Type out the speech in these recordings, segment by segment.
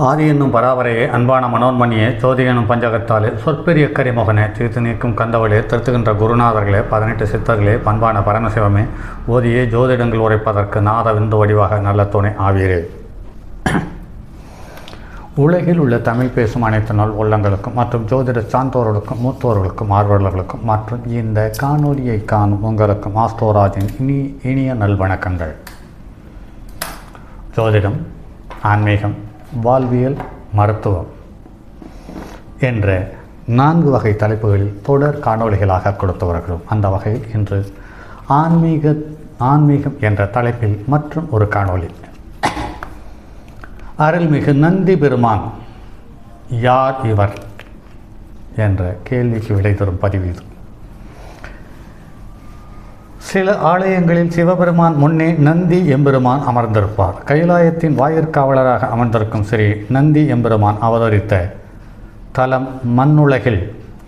ஆதி என்னும் பராபரையே அன்பான மனோன்மணியே ஜோதி எனும் பஞ்சகத்தாலே சொற்பெரிய கரிமுகனே தீர்த்து நீக்கும் கந்தவளே திருத்துகின்ற குருநாதர்களே 18 சித்தர்களே பண்பான பரமசிவமே ஓதியே ஜோதிடங்கள் உரைப்பதற்கு நாத விந்து வடிவாக நல்ல துணை ஆவீரே. உலகில் உள்ள தமிழ் பேசும் அனைத்து நாள் உள்ளங்களுக்கும் மற்றும் ஜோதிட சான்றோர்களுக்கும் மூத்தோர்களுக்கும் ஆர்வலர்களுக்கும் மற்றும் இந்த காணொலியை காணும் உங்களுக்கும் ஆஸ்ட்ரோராஜின் இனிய நல்வணக்கங்கள். ஜோதிடம், ஆன்மீகம், வாழ்வியல், மருத்துவம் என்ற 4 வகை தலைப்புகளில் தொடர் காணொளிகளாக கொடுத்து வருகிறோம். அந்த வகையில் இன்று ஆன்மீகம் என்ற தலைப்பில் மற்றும் ஒரு காணொளி. அருள்மிகு நந்தி பெருமான் யார் இவர் என்ற கேள்விக்கு விடை தரும் பதிவு இது. சில ஆலயங்களில் சிவபெருமான் முன்னே நந்தி எம்பெருமான் அமர்ந்திருப்பார். கைலாயத்தின் வாயிற்காவலராக அமர்ந்திருக்கும் ஸ்ரீ நந்தி எம்பெருமான் அவதரித்த தலம் மண்ணுலகில்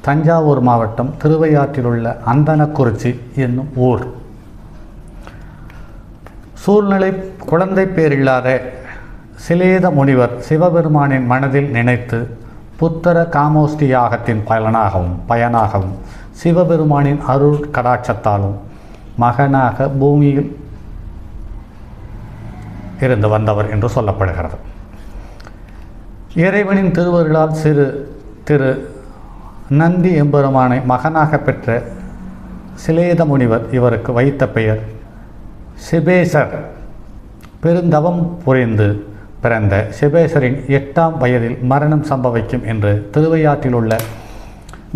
தஞ்சாவூர் மாவட்டம் திருவையாற்றில் உள்ள அந்தனக்குறிச்சி என்னும் ஊர். சூழ்நிலை குழந்தை பேரில்லாத சிலேத முனிவர் சிவபெருமானின் மனதில் நினைத்து புத்தர காமோஷ்டி யாகத்தின் பயனாகவும் சிவபெருமானின் அருள் கடாட்சத்தாலும் மகனாக பூமியில் இருந்து வந்தவர் என்று சொல்லப்படுகிறது. இறைவனின் திருவருளால் திரு நந்தி எம்பெருமானை மகனாக பெற்ற சிலேத முனிவர் இவருக்கு வைத்த பெயர் சிபேசர். பெருந்தவம் புரிந்து பிறந்த சிபேசரின் 8ஆம் வயதில் மரணம் சம்பவிக்கும் என்று திருவையாற்றில் உள்ள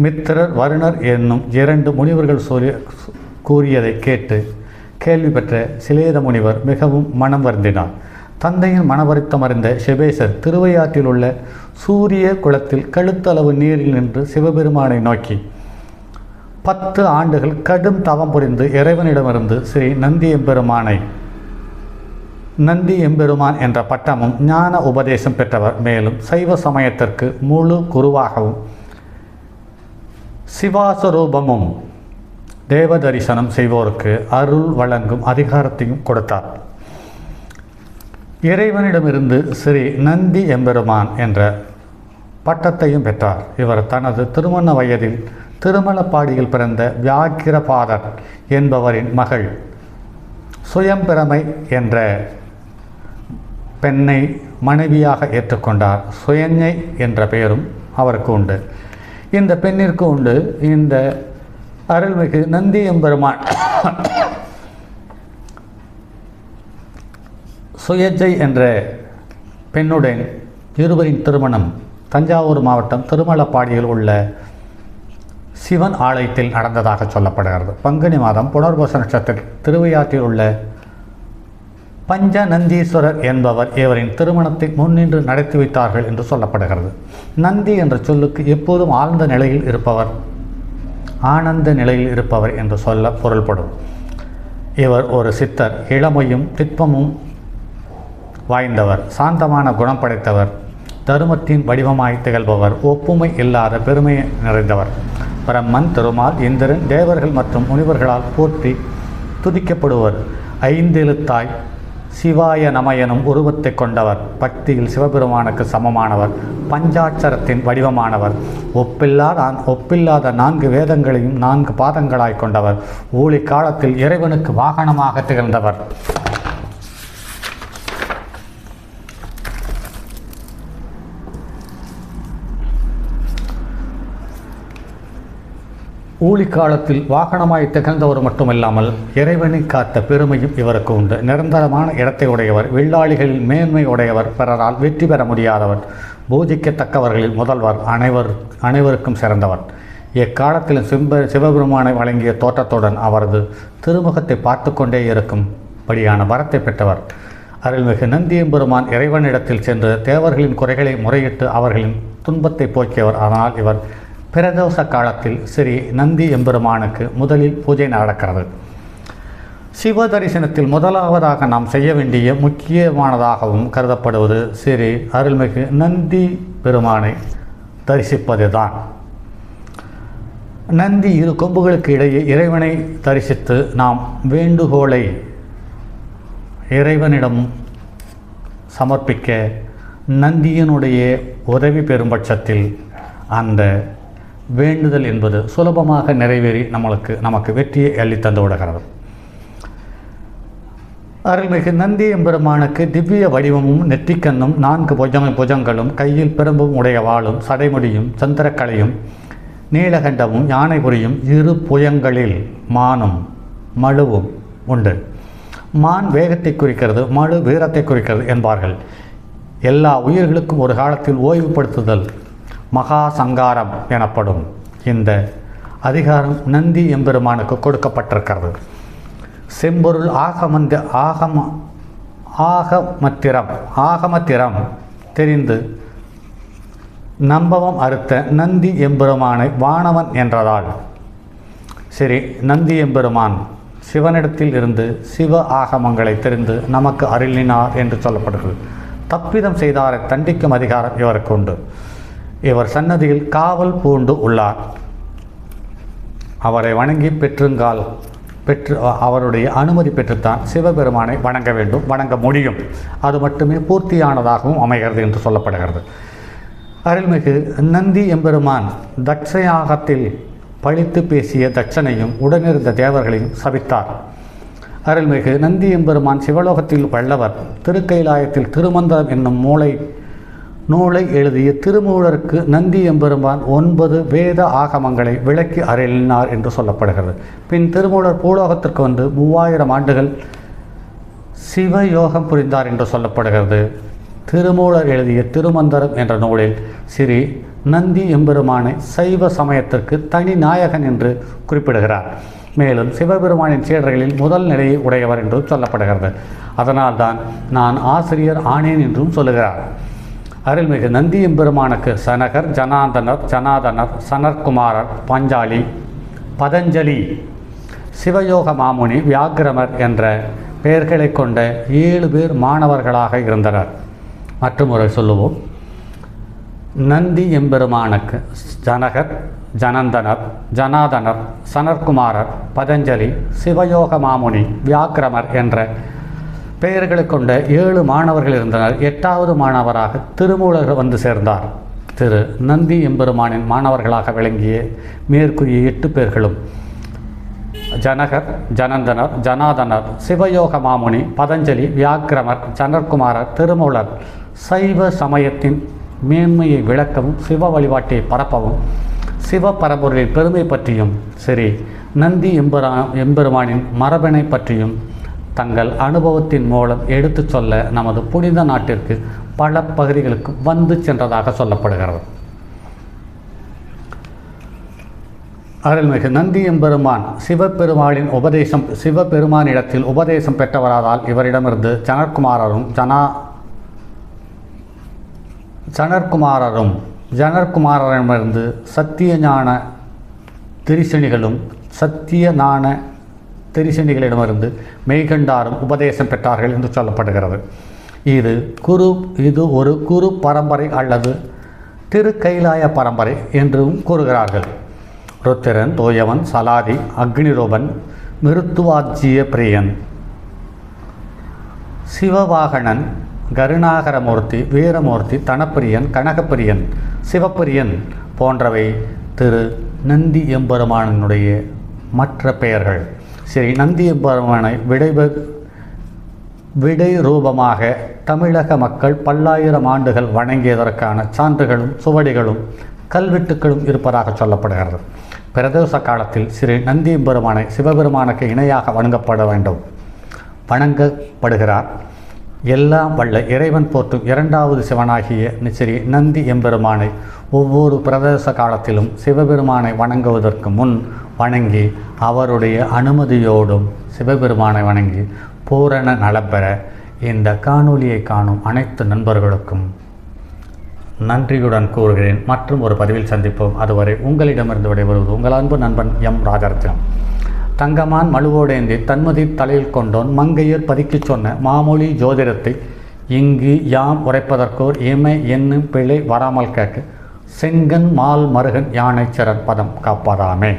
மித்திரர், வருணர் என்னும் 2 முனிவர்கள் கூறியதை கேட்டு கேள்வி பெற்ற சிலேத முனிவர் மிகவும் மனம் வருந்தினார். தந்தையின் மனவருத்தம் அறிந்த சிபேசர் திருவையாற்றில் உள்ள சூரிய குளத்தில் கழுத்தளவு நீரில் நின்று சிவபெருமானை நோக்கி 10 ஆண்டுகள் கடும் தவம் புரிந்து இறைவனிடமிருந்து ஸ்ரீ நந்தி எம்பெருமான் என்ற பட்டமும் ஞான உபதேசம் பெற்றவர். மேலும் சைவ சமயத்திற்கு முழு குருவாகவும் சிவாஸ்வரூபமும் தேவ தரிசனம் செய்வோருக்கு அருள் வழங்கும் அதிகாரத்தையும் கொடுத்தார். இறைவனிடமிருந்து ஸ்ரீ நந்தி எம்பெருமான் என்ற பட்டத்தையும் பெற்றார். இவர் தனது திருமண வயதில் திருமலப்பாடியில் பிறந்த வியாக்கிரபாதர் என்பவரின் மகள் சுயம்பிரமை என்ற பெண்ணை மனைவியாக ஏற்றுக்கொண்டார். சுயஞை என்ற பெயரும் அவருக்கு உண்டு. இந்த பெண்ணிற்கு உண்டு. இந்த அருள்மிகு நந்தி எம்பெருமான் சுயஜை என்ற பெண்ணுடன் இருவரின் திருமணம் தஞ்சாவூர் மாவட்டம் திருமலப்பாடியில் உள்ள சிவன் ஆலயத்தில் நடந்ததாக சொல்லப்படுகிறது. பங்குனி மாதம் புனர்பூச நட்சத்திரத்தில் திருவையாற்றில் உள்ள பஞ்ச நந்தீஸ்வரர் என்பவர் இவரின் திருமணத்தை முன்னின்று நடத்தி வைத்தார்கள் என்று சொல்லப்படுகிறது. நந்தி என்ற சொல்லுக்கு எப்போதும் ஆழ்ந்த நிலையில் இருப்பவர், ஆனந்த நிலையில் இருப்பவர் என்று சொல்ல பொருள்படும். இவர் ஒரு சித்தர், இளமையும் திட்பமும் வாய்ந்தவர், சாந்தமான குணம் படைத்தவர், தருமத்தின் வடிவமாய் திகழ்பவர், ஒப்புமை இல்லாத பெருமை நிறைந்தவர், பிரம்மன், திருமால், இந்திரன், தேவர்கள் மற்றும் முனிவர்களால் போற்றி துதிக்கப்படுவர், 5 எழுத்தாய் சிவாய நம எனும் உருவத்தை கொண்டவர், பக்தியில் சிவபெருமானுக்கு சமமானவர், பஞ்சாட்சரத்தின் வடிவமானவர், ஒப்பில்லாத 4 வேதங்களையும் 4 பாதங்களாய் கொண்டவர், ஊழி காலத்தில் இறைவனுக்கு வாகனமாக திகழ்ந்தவர், ஊழி காலத்தில் வாகனமாய் திகழ்ந்தவர் மட்டுமில்லாமல் இறைவனை காத்த பெருமையும் இவருக்கு உண்டு. நிரந்தரமான இடத்தை உடையவர், வில்லாளிகளில் மேன்மை உடையவர், பிறரால் வெற்றி பெற முடியாதவர், பூஜிக்கத்தக்கவர்களில் முதல்வர், அனைவருக்கும் சிறந்தவர். எக்காலத்திலும் சிவபெருமானை வழங்கிய தோற்றத்துடன் அவரது திருமுகத்தை பார்த்து கொண்டே இருக்கும்படியான வரத்தை பெற்றவர். அருள்மிகு நந்தி எம்பெருமான் இறைவனிடத்தில் சென்று தேவர்களின் குறைகளை முறையிட்டு அவர்களின் துன்பத்தை போக்கியவர். ஆனால் இவர் பிரதோஷ காலத்தில் ஸ்ரீ நந்தி எம்பெருமானுக்கு முதலில் பூஜை நடக்கிறது. சிவ தரிசனத்தில் முதலாவதாக நாம் செய்ய வேண்டிய முக்கியமானதாகவும் கருதப்படுவது ஸ்ரீ அருள்மிகு நந்தி பெருமானை தரிசிப்பதுதான். நந்தி 2 கொம்புகளுக்கு இடையே இறைவனை தரிசித்து நாம் வேண்டுகோளை இறைவனிடம் சமர்ப்பிக்க நந்தியினுடைய உதவி பெறும் பட்சத்தில் அந்த வேண்டுதல் என்பது சுலபமாக நிறைவேறி நமக்கு வெற்றியை அள்ளித்தந்து விடுகிறது. அருள்மிகு நந்தி எம்பெருமானுக்கு திவ்ய வடிவமும் நெற்றிக்கண்ணும் 4 புஜங்களும் கையில் பிரம்பும் உடைய வாளும் சடைமுடியும் சந்திரக்கலையும் நீலகண்டமும் யானைபுரியும் 2 புயங்களில் மானும் மழுவும் உண்டு. மான் வேகத்தை குறிக்கிறது, மழு வீரத்தை குறிக்கிறது என்பார்கள். எல்லா உயிர்களுக்கும் ஒரு காலத்தில் ஓய்வுபடுத்துதல் மகா சங்காரம் எனப்படும் இந்த அதிகாரம் நந்தி எம்பெருமானுக்கு கொடுக்கப்பட்டிருக்கிறது. செம்பொருள் ஆகமத்திரம் தெரிந்து நம்பவம் அறுத்த நந்தி எம்பெருமானை வானவன் என்றதால் சரி, நந்தி எம்பெருமான் சிவனிடத்தில் இருந்து சிவ ஆகமங்களை தெரிந்து நமக்கு அருளினார் என்று சொல்லப்படுகிறது. தப்பிதம் செய்தாரை தண்டிக்கும் அதிகாரம் இவருக்கு உண்டு. இவர் சன்னதியில் காவல் பூண்டு உள்ளார். அவரை வணங்கி அவருடைய அனுமதி பெற்றுத்தான் சிவபெருமானை வணங்க வேண்டும், வணங்க முடியும். அது மட்டுமே பூர்த்தியானதாகவும் அமைகிறது என்று சொல்லப்படுகிறது. அருள்மிகு நந்தி எம்பெருமான் தட்சயாகத்தில் பழித்து பேசிய தட்சனையும் உடனிருந்த தேவர்களையும் சபித்தார். அருள்மிகு நந்தி எம்பெருமான் சிவலோகத்தில் வல்லவர். திருக்கைலாயத்தில் திருமந்திரம் என்னும் நூலை எழுதிய திருமூலருக்கு நந்தி எம்பெருமான் 9 வேத ஆகமங்களை விளக்கி அருளினார் என்று சொல்லப்படுகிறது. பின் திருமூலர் பூலோகத்திற்கு வந்து 3000 ஆண்டுகள் சிவயோகம் புரிந்தார் என்று சொல்லப்படுகிறது. திருமூலர் எழுதிய திருமந்திரம் என்ற நூலில் ஸ்ரீ நந்தி எம்பெருமானை சைவ சமயத்திற்கு தனி நாயகன் என்று குறிப்பிடுகிறார். மேலும் சிவபெருமானின் சீடர்களில் முதல் நிலையை உடையவர் என்றும் சொல்லப்படுகிறது. அதனால்தான் நான் ஆசிரியர் ஆனேன் என்றும் சொல்லுகிறார். அருள்மிகு நந்தி எம்பெருமானுக்கு சனகர், ஜனாதனர், சனற்குமாரர், பாஞ்சாலி, பதஞ்சலி, சிவயோக மாமுனி, வியாக்கிரமர் என்ற பெயர்களை கொண்ட 7 பேர் மாணவர்களாக இருந்தனர். மற்றொரு சொல்லுவோம். நந்தி எம்பெருமானுக்கு ஜனகர், ஜனாதனர், சனற்குமாரர், பதஞ்சலி, சிவயோக மாமுனி, வியாக்கிரமர் என்ற பெயர்களை கொண்ட 7 மாணவர்கள் இருந்தனர். 8வது மாணவராக திருமூலர் வந்து சேர்ந்தார். திரு நந்தி எம்பெருமானின் மாணவர்களாக விளங்கிய மேற்கூறிய 8 பேர்களும் ஜனகர், ஜனாதனர், சிவயோக மாமுனி, பதஞ்சலி, வியாக்கிரமர், சனற்குமாரர், திருமூலர் சைவ சமயத்தின் மேன்மையை விளக்கவும் சிவ வழிபாட்டை பரப்பவும் சிவ பரம்பொருளின் பெருமை பற்றியும் சரி நந்தி எம்பெருமானின் மரபனை பற்றியும் தங்கள் அனுபவத்தின் மூலம் எடுத்து சொல்ல நமது புனித நாட்டிற்கு பல பகுதிகளுக்கு வந்து சென்றதாக சொல்லப்படுகிறது. அருள்மிகு நந்தி எம்பெருமான் சிவபெருமானிடத்தில் உபதேசம் பெற்றவராதால் இவரிடமிருந்து ஜனற்குமாரரிடமிருந்து சத்தியஞான திரிசணிகளிடமிருந்து மெய்கண்டாரும் உபதேசம் பெற்றார்கள் என்று சொல்லப்படுகிறது. இது ஒரு குரு பரம்பரை அல்லது திருக்கைலாய பரம்பரை என்றும் கூறுகிறார்கள். ருத்திரன், தோயவன், சலாதி, அக்னிரூபன், மிருத்துவாஜ்ய பிரியன், சிவவாகனன், கருணாகரமூர்த்தி, வீரமூர்த்தி, தனப்பிரியன், கனகப்பிரியன், சிவப்பிரியன் போன்றவை திரு நந்தி எம்பெருமானுடைய மற்ற பெயர்கள். ஸ்ரீ நந்தி எம்பெருமானை விடை ரூபமாக தமிழக மக்கள் பல்லாயிரம் ஆண்டுகள் வணங்கியதற்கான சான்றுகளும் சுவடிகளும் கல்வெட்டுக்களும் இருப்பதாக சொல்லப்படுகிறது. பிரதோஷ காலத்தில் ஸ்ரீ நந்தி எம்பெருமானை சிவபெருமானுக்கு இணையாக வணங்கப்படுகிறார். எல்லாம் வல்ல இறைவன் போற்றும் 2வது சிவனாகிய ஸ்ரீ நந்தி எம்பெருமானை ஒவ்வொரு பிரதோஷ காலத்திலும் சிவபெருமானை வணங்குவதற்கு முன் வணங்கி அவருடைய அனுமதியோடும் சிவபெருமானை வணங்கி பூரண நலம் பெற இந்த காணொளியை காணும் அனைத்து நண்பர்களுக்கும் நன்றியுடன் கூறுகிறேன். மற்றும் ஒரு பதிவில் சந்திப்போம். அதுவரை உங்களிடமிருந்து விடைபெறுவது உங்கள் அன்பு நண்பன் எம் ராஜரத்னம். தங்கமான் மழுவோடேந்தி தன்மதி தலையில் கொண்டோன் மங்கையர் பதிக்கிச் சொன்ன மாமொழி ஜோதிடத்தை இங்கு யாம் உரைப்பதற்கோர் இமை என்னும் பிழை வராமல் கேட்க செங்கன் மால் மருகன் யானை சிறன் பதம் காப்பதாமே.